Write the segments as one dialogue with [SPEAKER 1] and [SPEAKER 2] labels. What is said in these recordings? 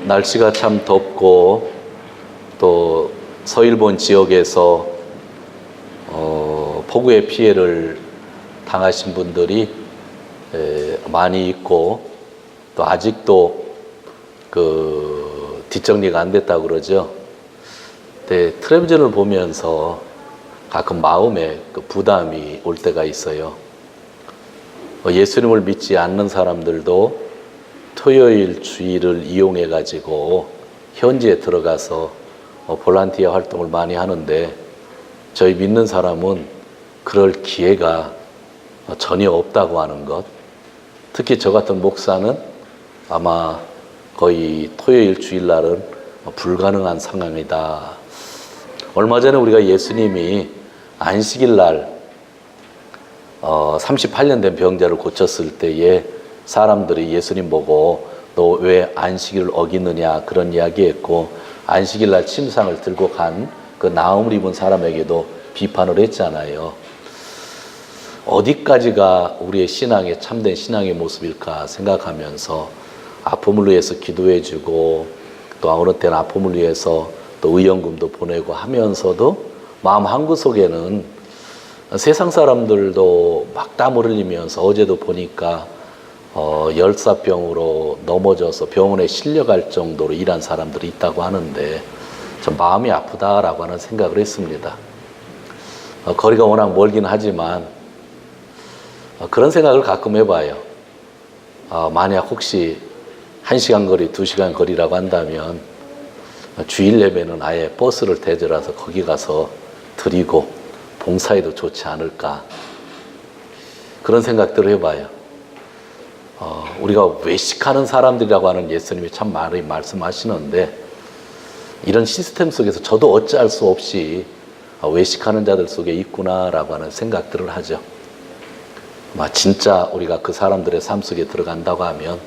[SPEAKER 1] 날씨가 참 덥고 또 서일본 지역에서 폭우의 피해를 당하신 분들이 많이 있고 또 아직도 뒷정리가 안 됐다고 그러죠. 텔레비전을 보면서 가끔 마음에 부담이 올 때가 있어요. 예수님을 믿지 않는 사람들도 토요일 주일을 이용해 가지고 현지에 들어가서 볼런티어 활동을 많이 하는데 저희 믿는 사람은 그럴 기회가 전혀 없다고 하는 것. 특히 저 같은 목사는 아마 거의 토요일 주일날은 불가능한 상황이다. 얼마 전에 우리가 예수님이 안식일날 38년 된 병자를 고쳤을 때에 사람들이 예수님 보고 너 왜 안식일을 어기느냐 그런 이야기했고, 안식일날 침상을 들고 간 그 나음을 입은 사람에게도 비판을 했잖아요. 어디까지가 우리의 신앙의 참된 신앙의 모습일까 생각하면서 아픔을 위해서 기도해주고 또 어느 때는 아픔을 위해서 또 의연금도 보내고 하면서도 마음 한구석에는 세상 사람들도 막 땀을 흘리면서 어제도 보니까 열사병으로 넘어져서 병원에 실려갈 정도로 일한 사람들이 있다고 하는데 좀 마음이 아프다라고 하는 생각을 했습니다. 거리가 워낙 멀긴 하지만 그런 생각을 가끔 해봐요. 만약 혹시 1시간 거리, 2시간 거리라고 한다면 주일 예배는 아예 버스를 대절해서 거기 가서 드리고 봉사해도 좋지 않을까, 그런 생각들을 해봐요. 우리가 외식하는 사람들이라고 하는 예수님이 참 많이 말씀하시는데 이런 시스템 속에서 저도 어찌할 수 없이 외식하는 자들 속에 있구나라고 하는 생각들을 하죠. 진짜 우리가 그 사람들의 삶 속에 들어간다고 하면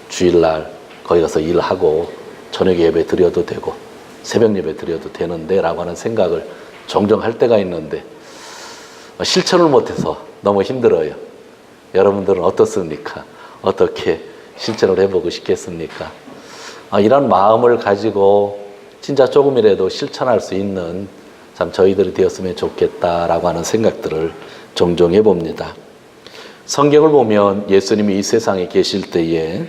[SPEAKER 1] 주일날 거기 가서 일하고 저녁 예배 드려도 되고 새벽 예배 드려도 되는데 라고 하는 생각을 종종 할 때가 있는데 실천을 못해서 너무 힘들어요. 여러분들은 어떻습니까? 어떻게 실천을 해보고 싶겠습니까? 이런 마음을 가지고 진짜 조금이라도 실천할 수 있는 참 저희들이 되었으면 좋겠다라고 하는 생각들을 종종 해봅니다. 성경을 보면 예수님이 이 세상에 계실 때에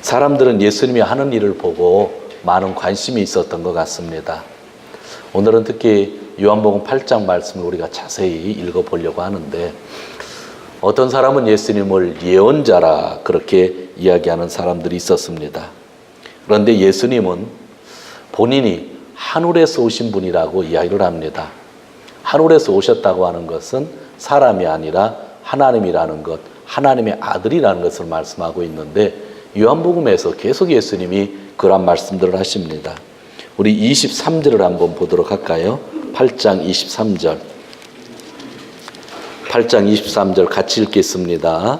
[SPEAKER 1] 사람들은 예수님이 하는 일을 보고 많은 관심이 있었던 것 같습니다. 오늘은 특히 요한복음 8장 말씀을 우리가 자세히 읽어보려고 하는데, 어떤 사람은 예수님을 예언자라 그렇게 이야기하는 사람들이 있었습니다. 그런데 예수님은 본인이 하늘에서 오신 분이라고 이야기를 합니다. 하늘에서 오셨다고 하는 것은 사람이 아니라 하나님이라는 것, 하나님의 아들이라는 것을 말씀하고 있는데 요한복음에서 계속 예수님이 그런 말씀들을 하십니다. 우리 23절을 한번 보도록 할까요? 8장 23절. 8장 23절 같이 읽겠습니다.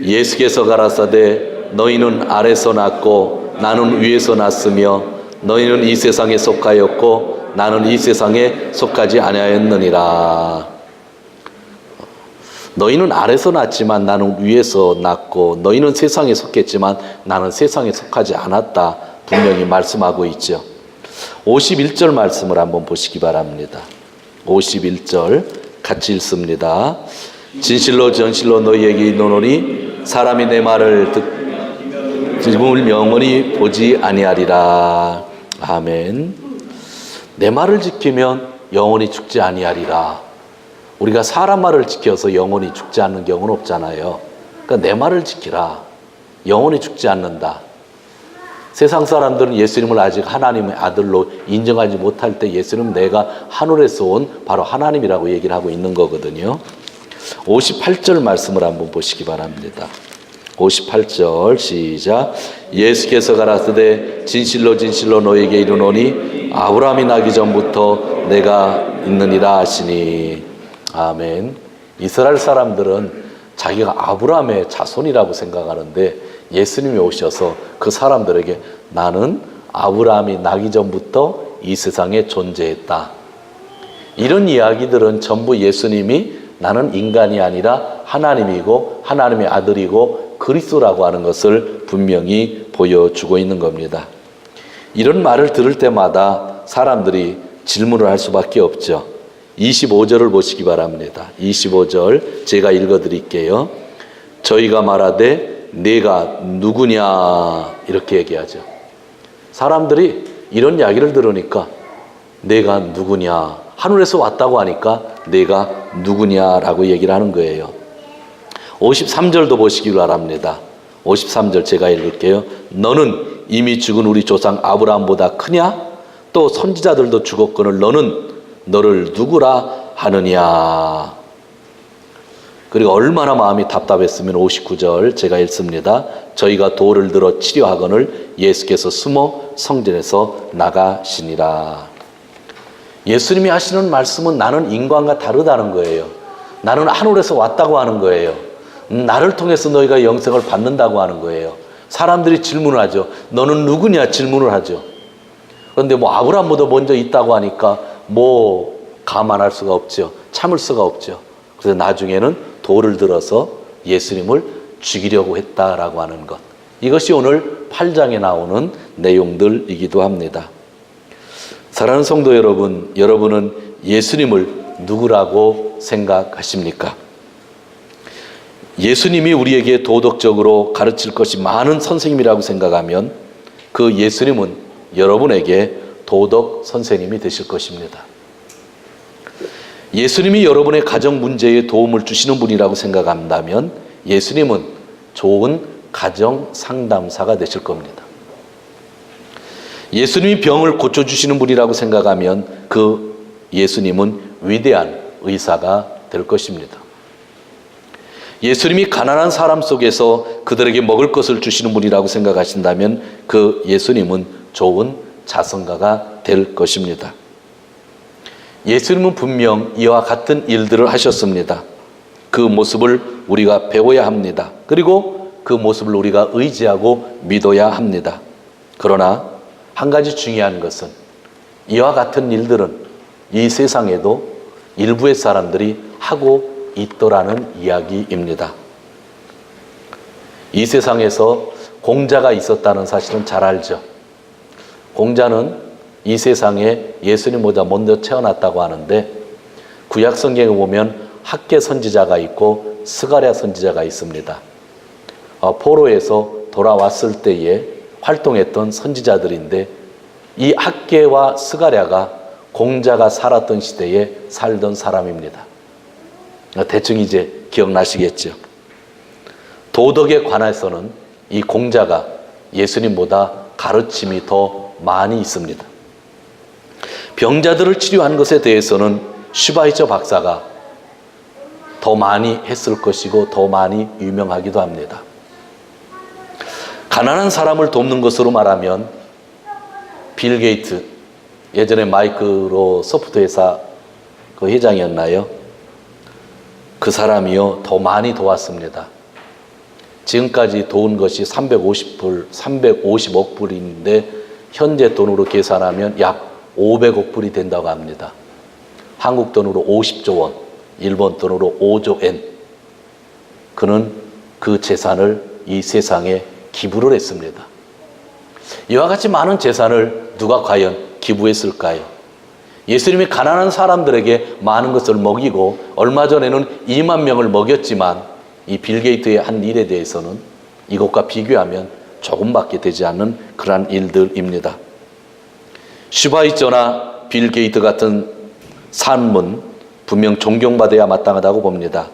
[SPEAKER 1] 예수께서 가라사대 너희는 아래서 났고 나는 위에서 났으며 너희는 이 세상에 속하였고 나는 이 세상에 속하지 아니하였느니라. 너희는 아래서 났지만 나는 위에서 났고 너희는 세상에 속했지만 나는 세상에 속하지 않았다, 분명히 말씀하고 있죠. 51절 말씀을 한번 보시기 바랍니다. 51절 같이 읽습니다. 진실로 진실로 너희에게 이르노니 사람이 내 말을 듣고 영원히 보지 아니하리라. 아멘. 내 말을 지키면 영원히 죽지 아니하리라. 우리가 사람 말을 지켜서 영원히 죽지 않는 경우는 없잖아요. 그러니까 내 말을 지키라. 영원히 죽지 않는다. 세상 사람들은 예수님을 아직 하나님의 아들로 인정하지 못할 때 예수님은 내가 하늘에서 온 바로 하나님이라고 얘기를 하고 있는 거거든요. 58절 말씀을 한번 보시기 바랍니다. 58절 시작. 예수께서 가라사대 진실로 진실로 너에게 이르노니 아브라함이 나기 전부터 내가 있느니라 하시니. 아멘. 이스라엘 사람들은 자기가 아브라함의 자손이라고 생각하는데 예수님이 오셔서 그 사람들에게 나는 아브라함이 나기 전부터 이 세상에 존재했다, 이런 이야기들은 전부 예수님이 나는 인간이 아니라 하나님이고 하나님의 아들이고 그리스도라고 하는 것을 분명히 보여주고 있는 겁니다. 이런 말을 들을 때마다 사람들이 질문을 할 수밖에 없죠. 25절을 보시기 바랍니다. 25절 제가 읽어드릴게요. 저희가 말하되 내가 누구냐 이렇게 얘기하죠. 사람들이 이런 이야기를 들으니까 내가 누구냐, 하늘에서 왔다고 하니까 내가 누구냐라고 얘기를 하는 거예요. 53절도 보시기 바랍니다. 53절 제가 읽을게요. 너는 이미 죽은 우리 조상 아브라함보다 크냐? 또 선지자들도 죽었거늘 너는 너를 누구라 하느냐? 그리고 얼마나 마음이 답답했으면 59절 제가 읽습니다. 저희가 돌을 들어 치려하거늘 예수께서 숨어 성전에서 나가시니라. 예수님이 하시는 말씀은 나는 인간과 다르다는 거예요. 나는 하늘에서 왔다고 하는 거예요. 나를 통해서 너희가 영생을 받는다고 하는 거예요. 사람들이 질문을 하죠. 너는 누구냐 질문을 하죠. 그런데 뭐 아브라함보다 먼저 있다고 하니까 뭐 감안할 수가 없죠. 참을 수가 없죠. 그래서 나중에는 돌을 들어서 예수님을 죽이려고 했다라고 하는 것. 이것이 오늘 8장에 나오는 내용들이기도 합니다. 사랑하는 성도 여러분, 여러분은 예수님을 누구라고 생각하십니까? 예수님이 우리에게 도덕적으로 가르칠 것이 많은 선생님이라고 생각하면 그 예수님은 여러분에게 도덕 선생님이 되실 것입니다. 예수님이 여러분의 가정 문제에 도움을 주시는 분이라고 생각한다면 예수님은 좋은 가정 상담사가 되실 겁니다. 예수님이 병을 고쳐주시는 분이라고 생각하면 그 예수님은 위대한 의사가 될 것입니다. 예수님이 가난한 사람 속에서 그들에게 먹을 것을 주시는 분이라고 생각하신다면 그 예수님은 좋은 자선가가 될 것입니다. 예수님은 분명 이와 같은 일들을 하셨습니다. 그 모습을 우리가 배워야 합니다. 그리고 그 모습을 우리가 의지하고 믿어야 합니다. 그러나 한 가지 중요한 것은 이와 같은 일들은 이 세상에도 일부의 사람들이 하고 있더라는 이야기입니다. 이 세상에서 공자가 있었다는 사실은 잘 알죠. 공자는 이 세상에 예수님보다 먼저 태어났다고 하는데 구약 성경에 보면 학계 선지자가 있고 스가랴 선지자가 있습니다. 포로에서 돌아왔을 때에 활동했던 선지자들인데 이 학계와 스가랴가 공자가 살았던 시대에 살던 사람입니다. 대충 이제 기억나시겠죠. 도덕에 관해서는 이 공자가 예수님보다 가르침이 더 많이 있습니다. 병자들을 치료한 것에 대해서는 슈바이처 박사가 더 많이 했을 것이고 더 많이 유명하기도 합니다. 가난한 사람을 돕는 것으로 말하면 빌 게이트, 예전에 마이크로소프트 회사 그 회장이었나요? 그 사람이요 더 많이 도왔습니다. 지금까지 도운 것이 350억 불인데 현재 돈으로 계산하면 약 500억 불이 된다고 합니다. 한국 돈으로 50조 원, 일본 돈으로 5조 엔. 그는 그 재산을 이 세상에 기부를 했습니다. 이와 같이 많은 재산을 누가 과연 기부했을까요? 예수님이 가난한 사람들에게 많은 것을 먹이고 얼마 전에는 2만 명을 먹였지만 이 빌 게이트의 한 일에 대해서는 이것과 비교하면 조금밖에 되지 않는 그러한 일들입니다. 슈바이처나 빌 게이트 같은 삶은 분명 존경받아야 마땅하다고 봅니다.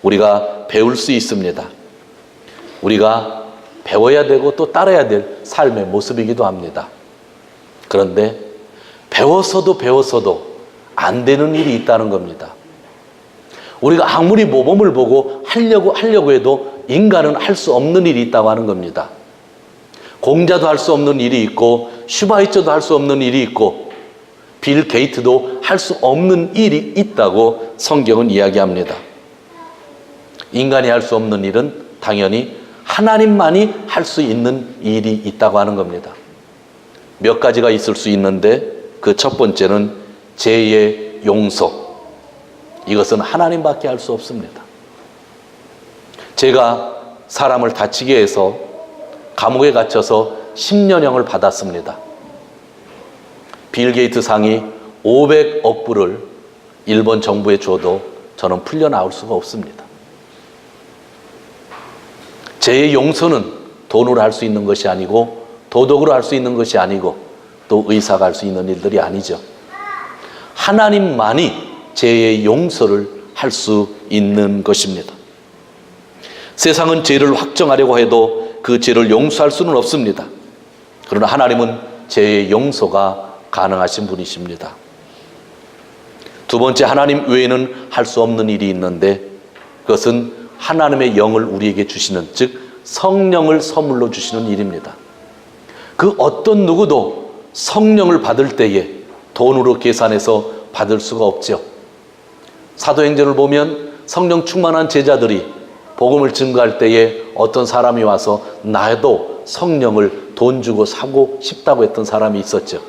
[SPEAKER 1] 우리가 배울 수 있습니다. 우리가 배워야 되고 또 따라야 될 삶의 모습이기도 합니다. 그런데 배워서도 안 되는 일이 있다는 겁니다. 우리가 아무리 모범을 보고 하려고 해도 인간은 할 수 없는 일이 있다고 하는 겁니다. 공자도 할 수 없는 일이 있고 슈바이처도 할 수 없는 일이 있고 빌 게이트도 할 수 없는 일이 있다고 성경은 이야기합니다. 인간이 할 수 없는 일은 당연히 하나님만이 할 수 있는 일이 있다고 하는 겁니다. 몇 가지가 있을 수 있는데 그 첫 번째는 죄의 용서. 이것은 하나님밖에 할 수 없습니다. 제가 사람을 다치게 해서 감옥에 갇혀서 10년형을 받았습니다. 빌 게이트 상이 500억 불을 일본 정부에 줘도 저는 풀려나올 수가 없습니다. 죄의 용서는 돈으로 할 수 있는 것이 아니고 도덕으로 할 수 있는 것이 아니고 또 의사가 할 수 있는 일들이 아니죠. 하나님만이 죄의 용서를 할 수 있는 것입니다. 세상은 죄를 확정하려고 해도 그 죄를 용서할 수는 없습니다. 그러나 하나님은 죄의 용서가 가능하신 분이십니다. 두 번째, 하나님 외에는 할 수 없는 일이 있는데 그것은 하나님의 영을 우리에게 주시는, 즉 성령을 선물로 주시는 일입니다. 그 어떤 누구도 성령을 받을 때에 돈으로 계산해서 받을 수가 없죠. 사도행전을 보면 성령 충만한 제자들이 복음을 증거할 때에 어떤 사람이 와서 나도 성령을 돈 주고 사고 싶다고 했던 사람이 있었죠.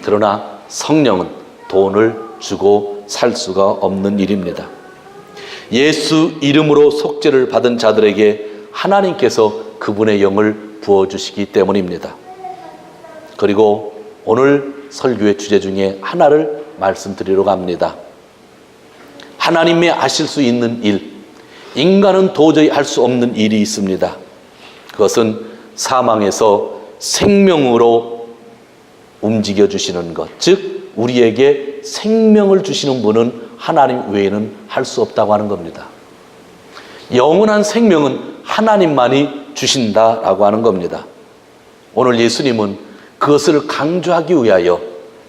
[SPEAKER 1] 그러나 성령은 돈을 주고 살 수가 없는 일입니다. 예수 이름으로 속죄를 받은 자들에게 하나님께서 그분의 영을 부어주시기 때문입니다. 그리고 오늘 설교의 주제 중에 하나를 말씀드리려고 합니다. 하나님의 하실 수 있는 일, 인간은 도저히 할 수 없는 일이 있습니다. 그것은 사망에서 생명으로 움직여 주시는 것, 즉 우리에게 생명을 주시는 분은 하나님 외에는 할 수 없다고 하는 겁니다. 영원한 생명은 하나님만이 주신다라고 하는 겁니다. 오늘 예수님은 그것을 강조하기 위하여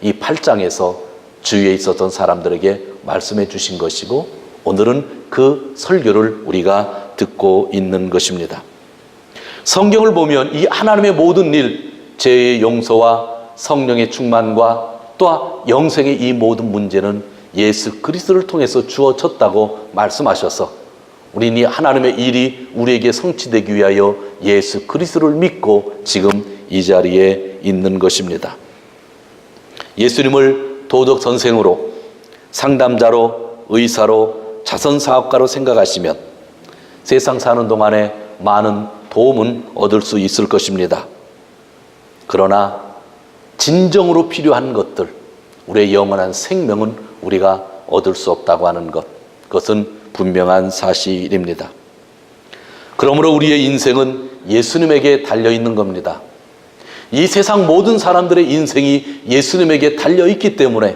[SPEAKER 1] 이 8장에서 주위에 있었던 사람들에게 말씀해 주신 것이고 오늘은 그 설교를 우리가 듣고 있는 것입니다. 성경을 보면 이 하나님의 모든 일, 죄의 용서와 성령의 충만과 또한 영생의 이 모든 문제는 예수 그리스도를 통해서 주어졌다고 말씀하셔서 우리는 이 하나님의 일이 우리에게 성취되기 위하여 예수 그리스도를 믿고 지금 이 자리에 있는 것입니다. 예수님을 도덕 선생으로, 상담자로, 의사로, 자선사업가로 생각하시면 세상 사는 동안에 많은 도움은 얻을 수 있을 것입니다. 그러나 진정으로 필요한 것들, 우리의 영원한 생명은 우리가 얻을 수 없다고 하는 것, 그것은 분명한 사실입니다. 그러므로 우리의 인생은 예수님에게 달려있는 겁니다. 이 세상 모든 사람들의 인생이 예수님에게 달려있기 때문에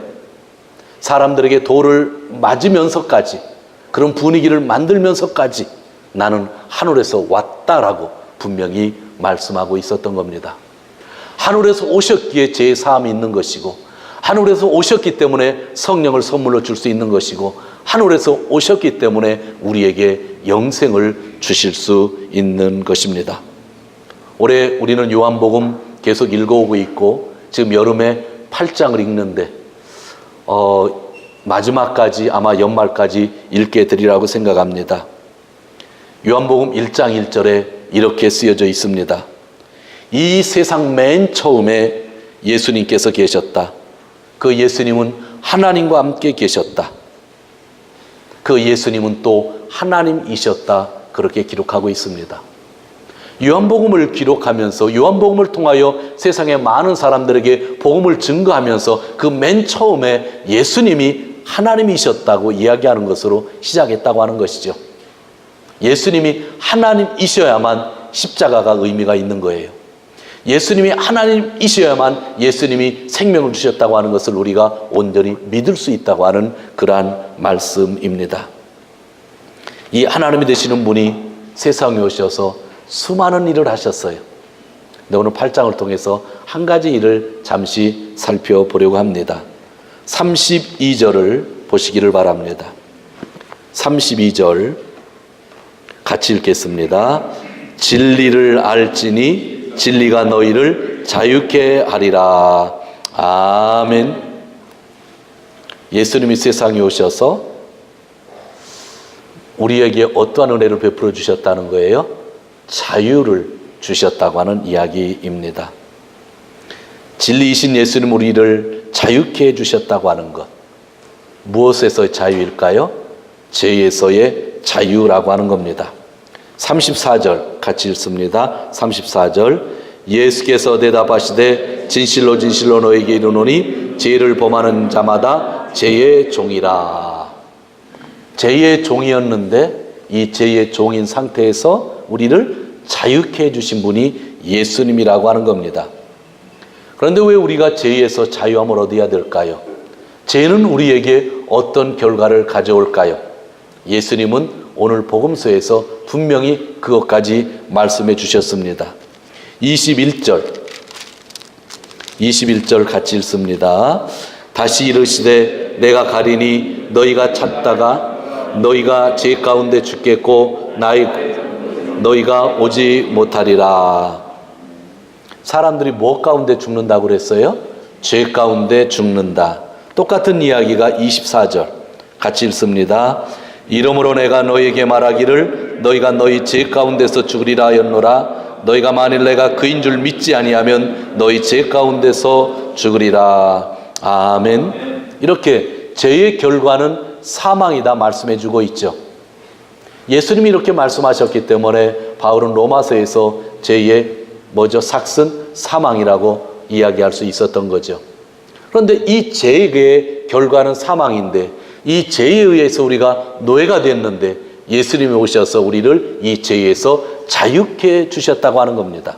[SPEAKER 1] 사람들에게 돌을 맞으면서까지, 그런 분위기를 만들면서까지 나는 하늘에서 왔다라고 분명히 말씀하고 있었던 겁니다. 하늘에서 오셨기에 죄의 사함이 있는 것이고, 하늘에서 오셨기 때문에 성령을 선물로 줄 수 있는 것이고, 하늘에서 오셨기 때문에 우리에게 영생을 주실 수 있는 것입니다. 올해 우리는 요한복음 계속 읽어오고 있고 지금 여름에 8장을 읽는데 마지막까지 아마 연말까지 읽게 되리라고 생각합니다. 요한복음 1장 1절에 이렇게 쓰여져 있습니다. 이 세상 맨 처음에 예수님께서 계셨다. 그 예수님은 하나님과 함께 계셨다. 그 예수님은 또 하나님이셨다. 그렇게 기록하고 있습니다. 요한복음을 기록하면서 요한복음을 통하여 세상의 많은 사람들에게 복음을 증거하면서 그 맨 처음에 예수님이 하나님이셨다고 이야기하는 것으로 시작했다고 하는 것이죠. 예수님이 하나님이셔야만 십자가가 의미가 있는 거예요. 예수님이 하나님이셔야만 예수님이 생명을 주셨다고 하는 것을 우리가 온전히 믿을 수 있다고 하는 그러한 말씀입니다. 이 하나님이 되시는 분이 세상에 오셔서 수많은 일을 하셨어요. 근데 오늘 8장을 통해서 한 가지 일을 잠시 살펴보려고 합니다. 32절을 보시기를 바랍니다. 32절 같이 읽겠습니다. 진리를 알지니 진리가 너희를 자유케 하리라. 아멘. 예수님이 세상에 오셔서 우리에게 어떠한 은혜를 베풀어 주셨다는 거예요? 자유를 주셨다고 하는 이야기입니다. 진리이신 예수님 우리를 자유케 해주셨다고 하는 것, 무엇에서의 자유일까요? 죄에서의 자유라고 하는 겁니다. 34절 같이 읽습니다. 34절 예수께서 대답하시되 진실로 진실로 너에게 이르노니 죄를 범하는 자마다 죄의 종이라. 죄의 종이었는데 이 죄의 종인 상태에서 우리를 자유케 해주신 분이 예수님이라고 하는 겁니다. 그런데 왜 우리가 죄에서 자유함을 얻어야 될까요? 죄는 우리에게 어떤 결과를 가져올까요? 예수님은 오늘 복음서에서 분명히 그것까지 말씀해 주셨습니다. 21절 같이 읽습니다. 다시 이르시되 내가 가리니 너희가 찾다가 너희가 죄 가운데 죽겠고 너희가 오지 못하리라. 사람들이 무엇 가운데 죽는다고 그랬어요? 죄 가운데 죽는다. 똑같은 이야기가 24절 같이 읽습니다. 이러므로 내가 너희에게 말하기를 너희가 너희 죄 가운데서 죽으리라 하였노라. 너희가 만일 내가 그인 줄 믿지 아니하면 너희 죄 가운데서 죽으리라. 아멘. 이렇게 죄의 결과는 사망이다 말씀해 주고 있죠. 예수님이 이렇게 말씀하셨기 때문에 바울은 로마서에서 죄의 삭슨 사망이라고 이야기할 수 있었던 거죠. 그런데 이 죄의 결과는 사망인데 이 죄에 의해서 우리가 노예가 됐는데 예수님이 오셔서 우리를 이 죄에서 자유케 주셨다고 하는 겁니다.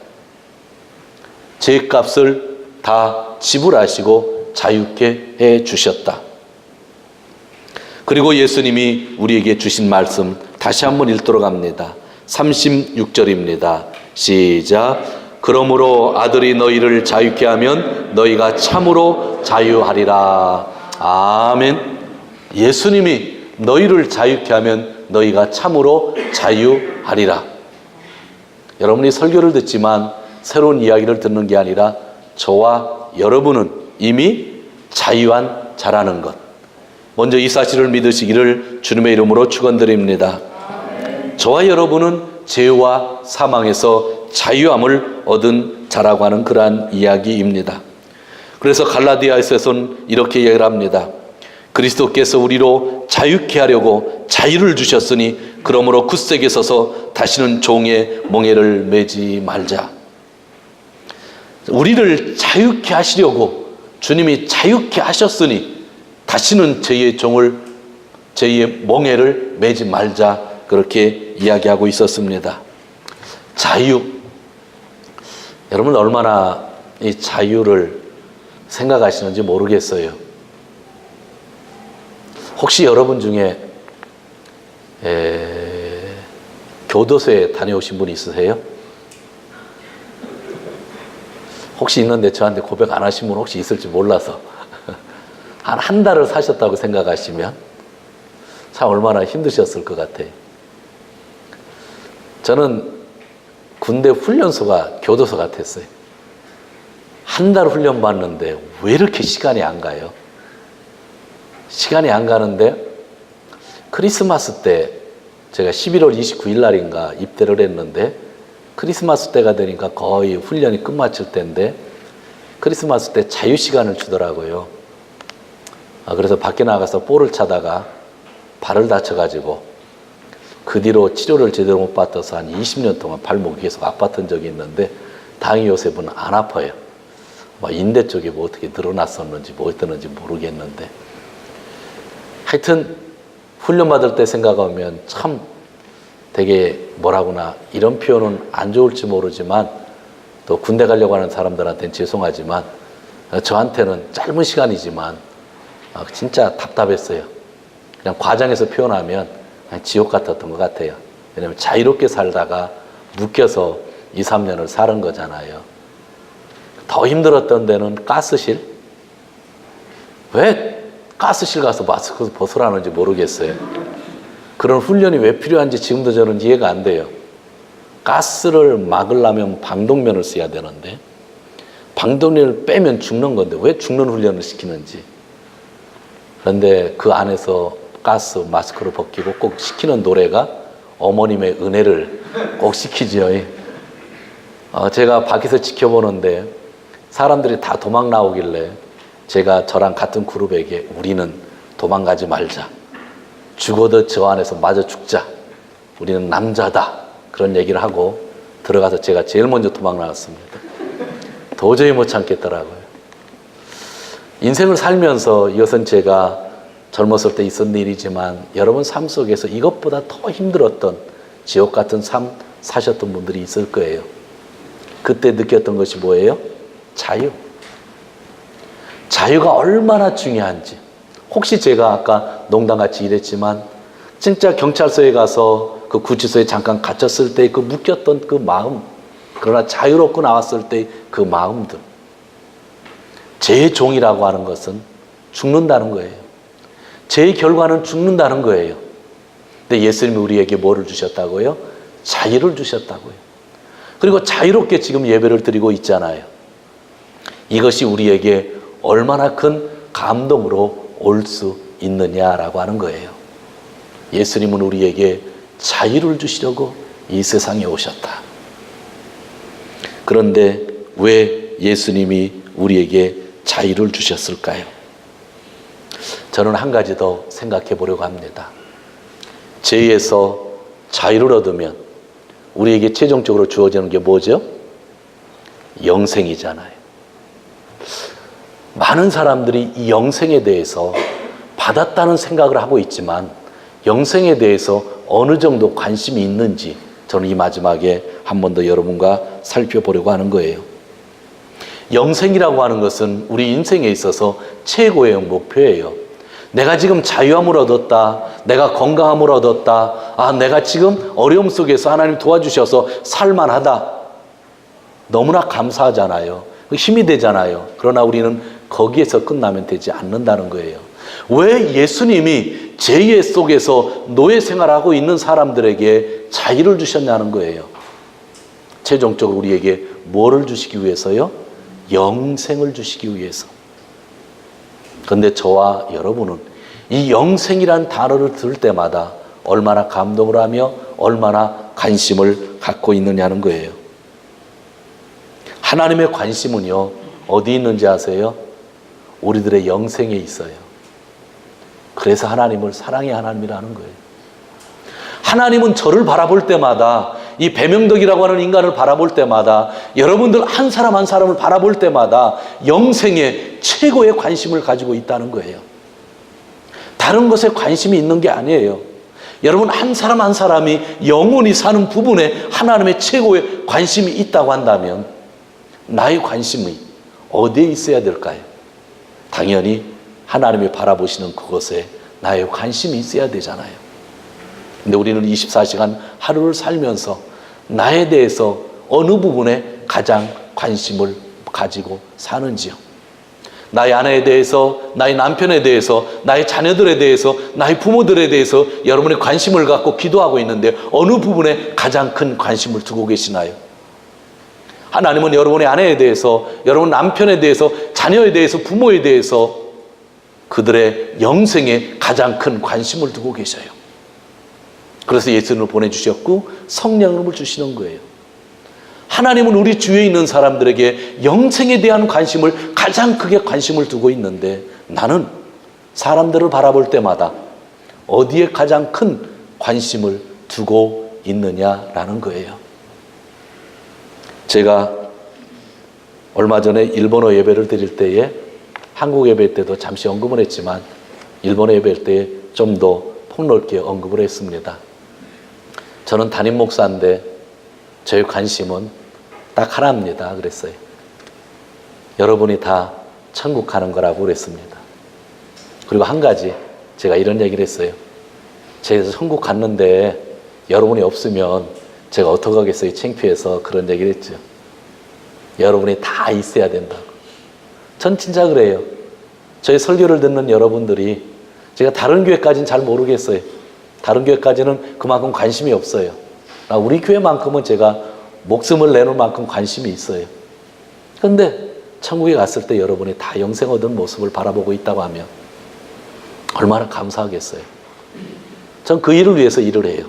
[SPEAKER 1] 죄값을 다 지불하시고 자유케 해 주셨다. 그리고 예수님이 우리에게 주신 말씀 다시 한번 읽도록 합니다. 36절입니다. 시작. 그러므로 아들이 너희를 자유케 하면 너희가 참으로 자유하리라. 아멘. 예수님이 너희를 자유케 하면 너희가 참으로 자유하리라. 여러분이 설교를 듣지만 새로운 이야기를 듣는 게 아니라 저와 여러분은 이미 자유한 자라는 것. 먼저 이 사실을 믿으시기를 주님의 이름으로 축원드립니다. 저와 여러분은 죄와 사망에서 자유함을 얻은 자라고 하는 그러한 이야기입니다. 그래서 갈라디아에서는 이렇게 얘기를 합니다. 그리스도께서 우리로 자유케 하려고 자유를 주셨으니 그러므로 굳세게 서서 다시는 종의 멍에를 매지 말자. 우리를 자유케 하시려고 주님이 자유케 하셨으니 다시는 죄의 멍에를 매지 말자, 그렇게 이야기하고 있었습니다. 자유. 여러분 얼마나 이 자유를 생각하시는지 모르겠어요. 혹시 여러분 중에 교도소에 다녀오신 분 있으세요? 혹시 있는데 저한테 고백 안 하신 분 혹시 있을지 몰라서 한 달을 사셨다고 생각하시면 참 얼마나 힘드셨을 것 같아요. 저는 군대 훈련소가 교도소 같았어요. 한 달 훈련 받는데 왜 이렇게 시간이 안 가요? 시간이 안 가는데 크리스마스 때 제가 11월 29일 날인가 입대를 했는데 크리스마스 때가 되니까 거의 훈련이 끝마칠 때인데 크리스마스 때 자유시간을 주더라고요. 그래서 밖에 나가서 볼을 차다가 발을 다쳐가지고 그 뒤로 치료를 제대로 못 받아서 한 20년 동안 발목이 계속 아팠던 적이 있는데 다행히 요새는 안 아파요. 인대 쪽에 어떻게 늘어났었는지 뭐였는지 모르겠는데 하여튼 훈련 받을 때 생각하면 참 되게 뭐라구나 이런 표현은 안 좋을지 모르지만 또 군대 가려고 하는 사람들한테는 죄송하지만 저한테는 짧은 시간이지만 진짜 답답했어요. 그냥 과장해서 표현하면 그냥 지옥 같았던 것 같아요. 왜냐하면 자유롭게 살다가 묶여서 2, 3년을 사는 거잖아요. 더 힘들었던 데는 가스실. 왜 가스실 가서 마스크 벗으라는지 모르겠어요. 그런 훈련이 왜 필요한지 지금도 저는 이해가 안 돼요. 가스를 막으려면 방독면을 써야 되는데 방독면을 빼면 죽는 건데 왜 죽는 훈련을 시키는지. 그런데 그 안에서 가스 마스크를 벗기고 꼭 시키는 노래가 어머님의 은혜를 꼭 시키죠. 제가 밖에서 지켜보는데 사람들이 다 도망 나오길래 제가 저랑 같은 그룹에게 우리는 도망가지 말자. 죽어도 저 안에서 마저 죽자. 우리는 남자다. 그런 얘기를 하고 들어가서 제가 제일 먼저 도망 나갔습니다. 도저히 못 참겠더라고요. 인생을 살면서 이것은 제가 젊었을 때 있었던 일이지만 여러분 삶 속에서 이것보다 더 힘들었던 지옥 같은 삶 사셨던 분들이 있을 거예요. 그때 느꼈던 것이 뭐예요? 자유. 자유가 얼마나 중요한지. 혹시 제가 아까 농담같이 이랬지만 진짜 경찰서에 가서 그 구치소에 잠깐 갇혔을 때 그 묶였던 그 마음, 그러나 자유롭고 나왔을 때 그 마음들. 제 종이라고 하는 것은 죽는다는 거예요. 제 결과는 죽는다는 거예요. 근데 예수님이 우리에게 뭐를 주셨다고요? 자유를 주셨다고요. 그리고 자유롭게 지금 예배를 드리고 있잖아요. 이것이 우리에게 얼마나 큰 감동으로 올 수 있느냐라고 하는 거예요. 예수님은 우리에게 자유를 주시려고 이 세상에 오셨다. 그런데 왜 예수님이 우리에게 자유를 주셨을까요? 저는 한 가지 더 생각해 보려고 합니다. 죄에서 자유를 얻으면 우리에게 최종적으로 주어지는 게 뭐죠? 영생이잖아요. 많은 사람들이 이 영생에 대해서 받았다는 생각을 하고 있지만 영생에 대해서 어느 정도 관심이 있는지 저는 이 마지막에 한 번 더 여러분과 살펴보려고 하는 거예요. 영생이라고 하는 것은 우리 인생에 있어서 최고의 목표예요. 내가 지금 자유함을 얻었다. 내가 건강함을 얻었다. 내가 지금 어려움 속에서 하나님 도와주셔서 살만하다. 너무나 감사하잖아요. 힘이 되잖아요. 그러나 우리는 거기에서 끝나면 되지 않는다는 거예요. 왜 예수님이 죄의 속에서 노예 생활하고 있는 사람들에게 자유를 주셨냐는 거예요. 최종적으로 우리에게 뭐를 주시기 위해서요? 영생을 주시기 위해서. 그런데 저와 여러분은 이 영생이란 단어를 들을 때마다 얼마나 감동을 하며 얼마나 관심을 갖고 있느냐는 거예요. 하나님의 관심은요, 어디 있는지 아세요? 우리들의 영생에 있어요. 그래서 하나님을 사랑의 하나님이라는 거예요. 하나님은 저를 바라볼 때마다, 이 배명덕이라고 하는 인간을 바라볼 때마다, 여러분들 한 사람 한 사람을 바라볼 때마다 영생에 최고의 관심을 가지고 있다는 거예요. 다른 것에 관심이 있는 게 아니에요. 여러분 한 사람 한 사람이 영원히 사는 부분에 하나님의 최고의 관심이 있다고 한다면 나의 관심이 어디에 있어야 될까요? 당연히 하나님이 바라보시는 그것에 나의 관심이 있어야 되잖아요. 근데 우리는 24시간 하루를 살면서 나에 대해서 어느 부분에 가장 관심을 가지고 사는지요? 나의 아내에 대해서, 나의 남편에 대해서, 나의 자녀들에 대해서, 나의 부모들에 대해서 여러분의 관심을 갖고 기도하고 있는데 어느 부분에 가장 큰 관심을 두고 계시나요? 하나님은 여러분의 아내에 대해서, 여러분 남편에 대해서, 자녀에 대해서, 부모에 대해서 그들의 영생에 가장 큰 관심을 두고 계셔요. 그래서 예수님을 보내주셨고 성령을 주시는 거예요. 하나님은 우리 주위에 있는 사람들에게 영생에 대한 관심을 가장 크게 관심을 두고 있는데 나는 사람들을 바라볼 때마다 어디에 가장 큰 관심을 두고 있느냐라는 거예요. 제가 얼마 전에 일본어 예배를 드릴 때에 한국 예배 때도 잠시 언급을 했지만 일본어 예배 때 좀 더 폭넓게 언급을 했습니다. 저는 담임 목사인데 저의 관심은 딱 하나입니다. 그랬어요. 여러분이 다 천국 가는 거라고 그랬습니다. 그리고 한 가지 제가 이런 얘기를 했어요. 제가 천국 갔는데 여러분이 없으면 제가 어떡하겠어요? 창피해서 그런 얘기를 했죠. 여러분이 다 있어야 된다고. 전 진짜 그래요. 저희 설교를 듣는 여러분들이 제가 다른 교회까지는 잘 모르겠어요. 다른 교회까지는 그만큼 관심이 없어요. 우리 교회만큼은 제가 목숨을 내놓을 만큼 관심이 있어요. 그런데 천국에 갔을 때 여러분이 다 영생 얻은 모습을 바라보고 있다고 하면 얼마나 감사하겠어요. 전 그 일을 위해서 일을 해요.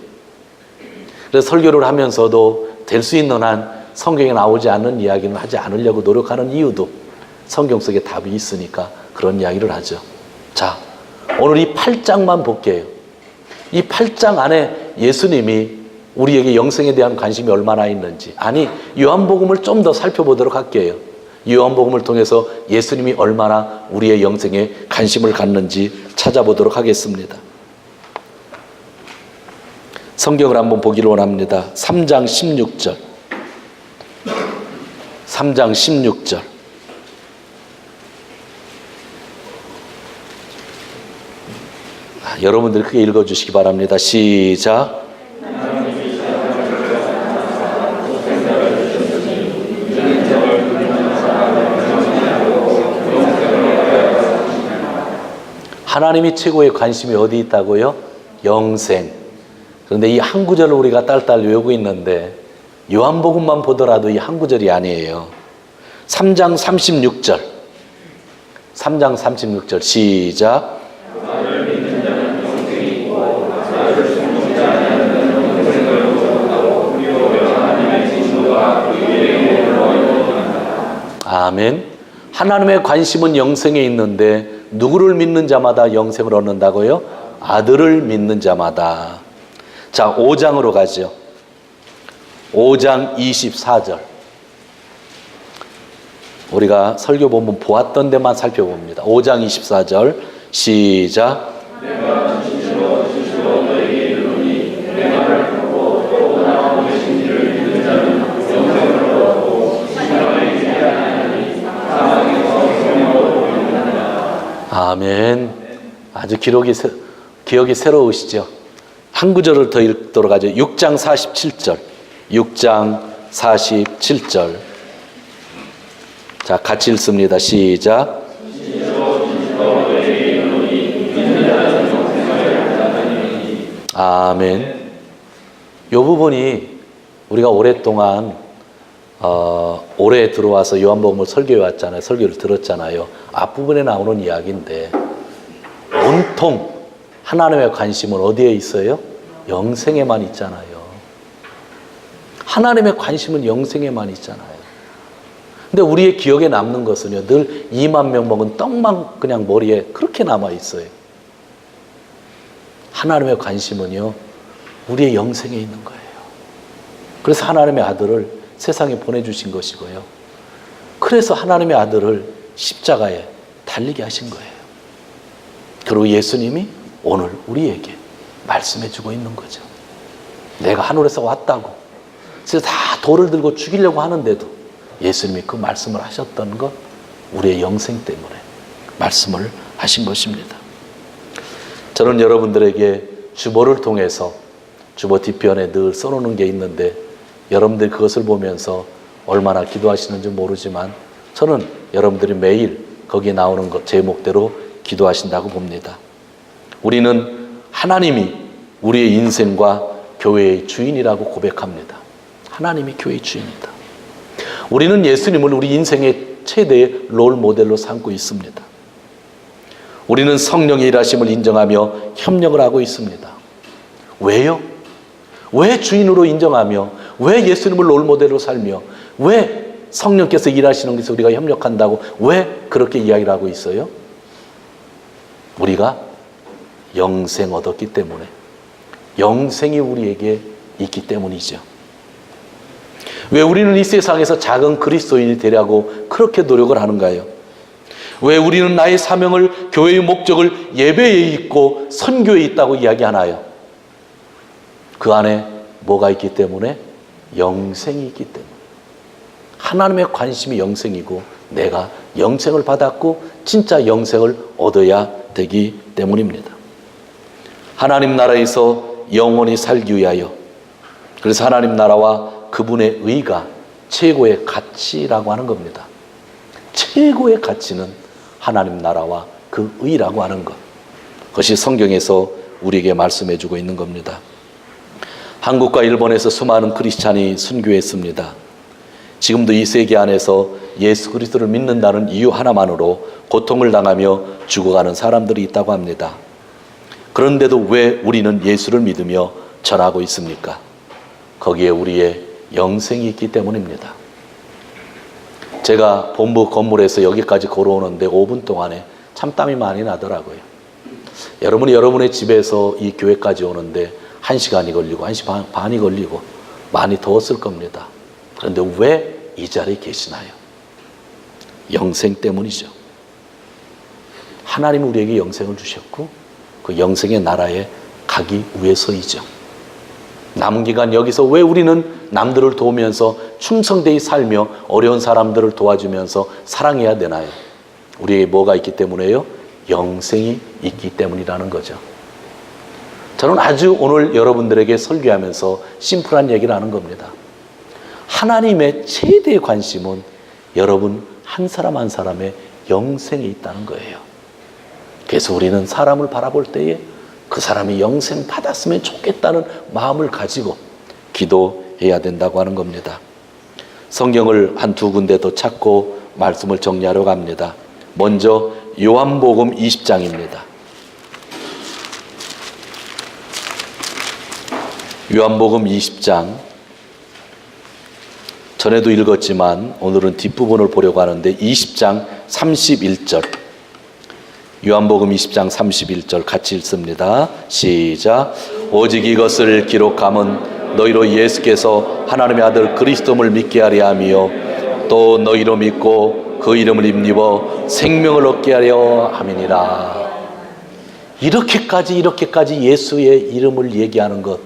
[SPEAKER 1] 그래서 설교를 하면서도 될 수 있는 한 성경에 나오지 않는 이야기는 하지 않으려고 노력하는 이유도 성경 속에 답이 있으니까 그런 이야기를 하죠. 자, 오늘 이 8장만 볼게요. 이 8장 안에 예수님이 우리에게 영생에 대한 관심이 얼마나 있는지. 아니, 요한복음을 좀 더 살펴보도록 할게요. 요한복음을 통해서 예수님이 얼마나 우리의 영생에 관심을 갖는지 찾아보도록 하겠습니다. 성경을 한번 보기를 원합니다. 3장 16절. 3장 16절. 여러분들이 크게 읽어주시기 바랍니다. 시작. 하나님이 최고의 관심이 어디 있다고요? 영생. 그런데 이 한 구절을 우리가 딸딸 외우고 있는데 요한복음만 보더라도 이 한 구절이 아니에요. 3장 36절. 3장 36절 시작. 아멘. 하나님의 관심은 영생에 있는데 누구를 믿는 자마다 영생을 얻는다고요? 아들을 믿는 자마다. 자, 5장으로 가죠. 5장 24절. 우리가 설교 본문 보았던 데만 살펴봅니다. 5장 24절 시작. 내가 진실로 너에게 이르노니 내 말을 듣고 또 나와 계신 이를 믿는 자는 영생을 얻고 사망에 이르지 아니하니 사망에서 생명으로 이르느니라. 아멘. 아주 기억이 새로우시죠? 한 구절을 더 읽도록 하죠. 6장 47절. 6장 47절. 자, 같이 읽습니다. 시작. 아멘. 이 부분이 우리가 오랫동안 올해 들어와서 요한복음을 설교해 왔잖아요. 설교를 들었잖아요. 앞부분에 나오는 이야기인데 온통 하나님의 관심은 어디에 있어요? 영생에만 있잖아요. 하나님의 관심은 영생에만 있잖아요. 근데 우리의 기억에 남는 것은요, 늘 2만 명 먹은 떡만 그냥 머리에 그렇게 남아 있어요. 하나님의 관심은요, 우리의 영생에 있는 거예요. 그래서 하나님의 아들을 세상에 보내주신 것이고요. 그래서 하나님의 아들을 십자가에 달리게 하신 거예요. 그리고 예수님이 오늘 우리에게 말씀해주고 있는 거죠. 내가 하늘에서 왔다고. 그래서 다 돌을 들고 죽이려고 하는데도 예수님이 그 말씀을 하셨던 것, 우리의 영생 때문에 말씀을 하신 것입니다. 저는 여러분들에게 주보를 통해서 주보 뒤편에 늘 써놓는 게 있는데 여러분들이 그것을 보면서 얼마나 기도하시는지 모르지만 저는 여러분들이 매일 거기에 나오는 것 제목대로 기도하신다고 봅니다. 우리는 하나님이 우리의 인생과 교회의 주인이라고 고백합니다. 하나님이 교회의 주인이다. 우리는 예수님을 우리 인생의 최대의 롤 모델로 삼고 있습니다. 우리는 성령의 일하심을 인정하며 협력을 하고 있습니다. 왜요? 왜 주인으로 인정하며 왜 예수님을 롤 모델로 살며 왜 성령께서 일하시는 것에 우리가 협력한다고 왜 그렇게 이야기를 하고 있어요? 우리가 영생 얻었기 때문에, 영생이 우리에게 있기 때문이죠. 왜 우리는 이 세상에서 작은 그리스도인이 되려고 그렇게 노력을 하는가요? 왜 우리는 나의 사명을, 교회의 목적을 예배에 있고 선교에 있다고 이야기하나요? 그 안에 뭐가 있기 때문에? 영생이 있기 때문에. 하나님의 관심이 영생이고 내가 영생을 받았고 진짜 영생을 얻어야 되기 때문입니다. 하나님 나라에서 영원히 살기 위하여, 그래서 하나님 나라와 그분의 의가 최고의 가치라고 하는 겁니다. 최고의 가치는 하나님 나라와 그 의라고 하는 것. 그것이 성경에서 우리에게 말씀해 주고 있는 겁니다. 한국과 일본에서 수많은 크리스찬이 순교했습니다. 지금도 이 세계 안에서 예수 그리스도를 믿는다는 이유 하나만으로 고통을 당하며 죽어가는 사람들이 있다고 합니다. 그런데도 왜 우리는 예수를 믿으며 전하고 있습니까? 거기에 우리의 영생이 있기 때문입니다. 제가 본부 건물에서 여기까지 걸어오는데 5분 동안에 참 땀이 많이 나더라고요. 여러분이 여러분의 집에서 이 교회까지 오는데 1시간이 걸리고 1시 반이 걸리고 많이 더웠을 겁니다. 그런데 왜 이 자리에 계시나요? 영생 때문이죠. 하나님은 우리에게 영생을 주셨고 그 영생의 나라에 가기 위해서이죠. 남은 기간 여기서 왜 우리는 남들을 도우면서 충성되이 살며 어려운 사람들을 도와주면서 사랑해야 되나요? 우리에게 뭐가 있기 때문에요? 영생이 있기 때문이라는 거죠. 저는 아주 오늘 여러분들에게 설교하면서 심플한 얘기를 하는 겁니다. 하나님의 최대의 관심은 여러분 한 사람 한 사람의 영생에 있다는 거예요. 그래서 우리는 사람을 바라볼 때에 그 사람이 영생 받았으면 좋겠다는 마음을 가지고 기도해야 된다고 하는 겁니다. 성경을 한두 군데 더 찾고 말씀을 정리하려고 합니다. 먼저 요한복음 20장입니다. 요한복음 20장 전에도 읽었지만 오늘은 뒷부분을 보려고 하는데 20장 31절 요한복음 20장 31절 같이 읽습니다. 시작. 오직 이것을 기록함은 너희로 예수께서 하나님의 아들 그리스도를 믿게 하려 하며 또 너희로 믿고 그 이름을 힘입어 생명을 얻게 하려 함이니라. 이렇게까지 예수의 이름을 얘기하는 것,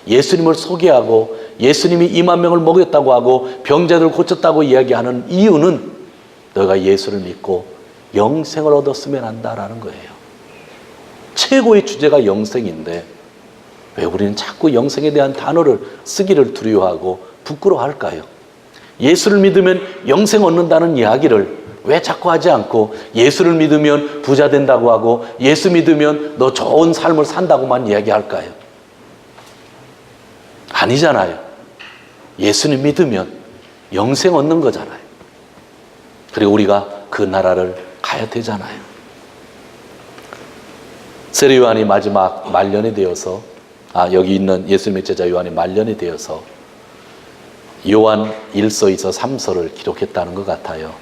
[SPEAKER 1] 예수님을 소개하고 예수님이 2만 명을 먹였다고 하고 병자들을 고쳤다고 이야기하는 이유는 너희가 예수를 믿고 영생을 얻었으면 한다라는 거예요. 최고의 주제가 영생인데 왜 우리는 자꾸 영생에 대한 단어를 쓰기를 두려워하고 부끄러워할까요? 예수를 믿으면 영생 얻는다는 이야기를 왜 자꾸 하지 않고 예수를 믿으면 부자 된다고 하고 예수 믿으면 너 좋은 삶을 산다고만 이야기할까요? 아니잖아요. 예수님 믿으면 영생 얻는 거잖아요. 그리고 우리가 그 나라를 가야 되잖아요. 세례 요한이 마지막 말년이 되어서 여기 있는 예수님의 제자 요한이 말년이 되어서 요한 1서에서 3서를 기록했다는 것 같아요.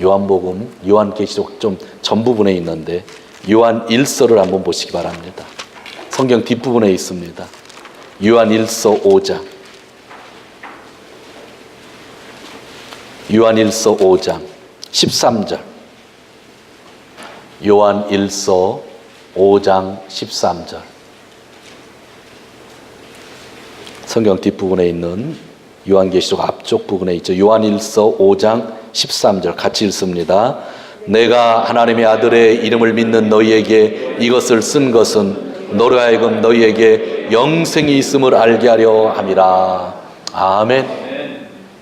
[SPEAKER 1] 요한복음, 요한계시록 좀 전부분에 있는데 요한 1서를 한번 보시기 바랍니다. 성경 뒷부분에 있습니다. 요한 1서 5장 요한 1서 5장 13절 요한 1서 5장 13절 성경 뒷부분에 있는 요한계시록 앞쪽 부분에 있죠. 요한 1서 5장 13절 같이 읽습니다. 내가 하나님의 아들의 이름을 믿는 너희에게 이것을 쓴 것은 너로 하여금 너희에게 영생이 있음을 알게 하려 함이라. 아멘.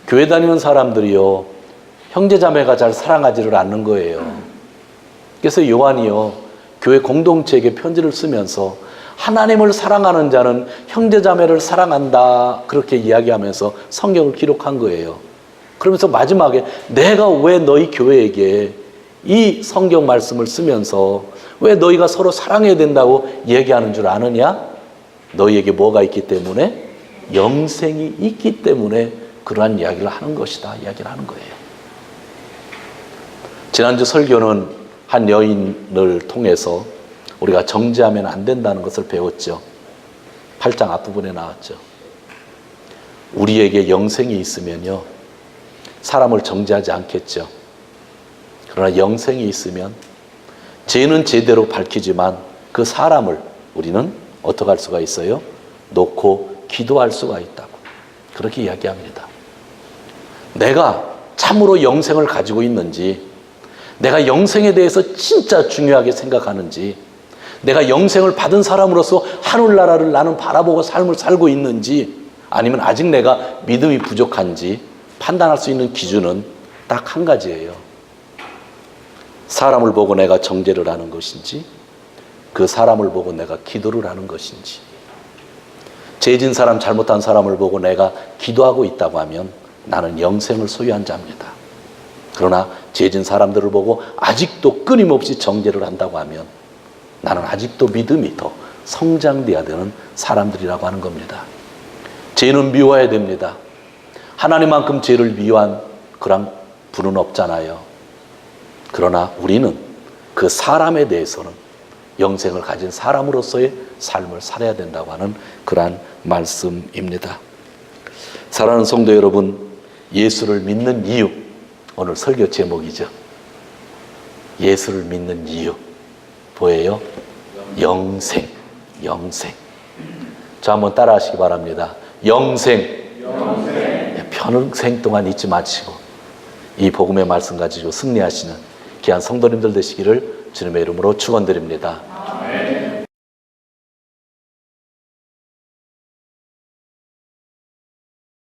[SPEAKER 1] 교회 다니는 사람들이요 형제자매가 잘 사랑하지를 않는 거예요. 그래서 요한이요 교회 공동체에게 편지를 쓰면서 하나님을 사랑하는 자는 형제자매를 사랑한다 그렇게 이야기하면서 성경을 기록한 거예요. 그러면서 마지막에 내가 왜 너희 교회에게 이 성경 말씀을 쓰면서 왜 너희가 서로 사랑해야 된다고 얘기하는 줄 아느냐? 너희에게 뭐가 있기 때문에? 영생이 있기 때문에 그러한 이야기를 하는 것이다 이야기를 하는 거예요. 지난주 설교는 한 여인을 통해서 우리가 정죄하면 안 된다는 것을 배웠죠. 8장 앞부분에 나왔죠. 우리에게 영생이 있으면요 사람을 정죄하지 않겠죠. 그러나 영생이 있으면 죄는 죄대로 밝히지만 그 사람을 우리는 어떻게 할 수가 있어요? 놓고 기도할 수가 있다고 그렇게 이야기합니다. 내가 참으로 영생을 가지고 있는지, 내가 영생에 대해서 진짜 중요하게 생각하는지, 내가 영생을 받은 사람으로서 하늘나라를 나는 바라보고 삶을 살고 있는지, 아니면 아직 내가 믿음이 부족한지 판단할 수 있는 기준은 딱 한 가지예요. 사람을 보고 내가 정죄를 하는 것인지, 그 사람을 보고 내가 기도를 하는 것인지. 죄진 사람, 잘못한 사람을 보고 내가 기도하고 있다고 하면 나는 영생을 소유한 자입니다. 그러나 죄진 사람들을 보고 아직도 끊임없이 정죄를 한다고 하면 나는 아직도 믿음이 더 성장돼야 되는 사람들이라고 하는 겁니다. 죄는 미워야 됩니다. 하나님만큼 죄를 미워한 그런 분은 없잖아요. 그러나 우리는 그 사람에 대해서는 영생을 가진 사람으로서의 삶을 살아야 된다고 하는 그러한 말씀입니다. 사랑하는 성도 여러분, 예수를 믿는 이유, 오늘 설교 제목이죠. 예수를 믿는 이유 뭐예요? 영생. 저 한번 따라 하시기 바랍니다. 영생. 평생 동안 잊지 마시고 이 복음의 말씀 가지고 승리하시는 귀한 성도님들 되시기를 주님의 이름으로 축원드립니다.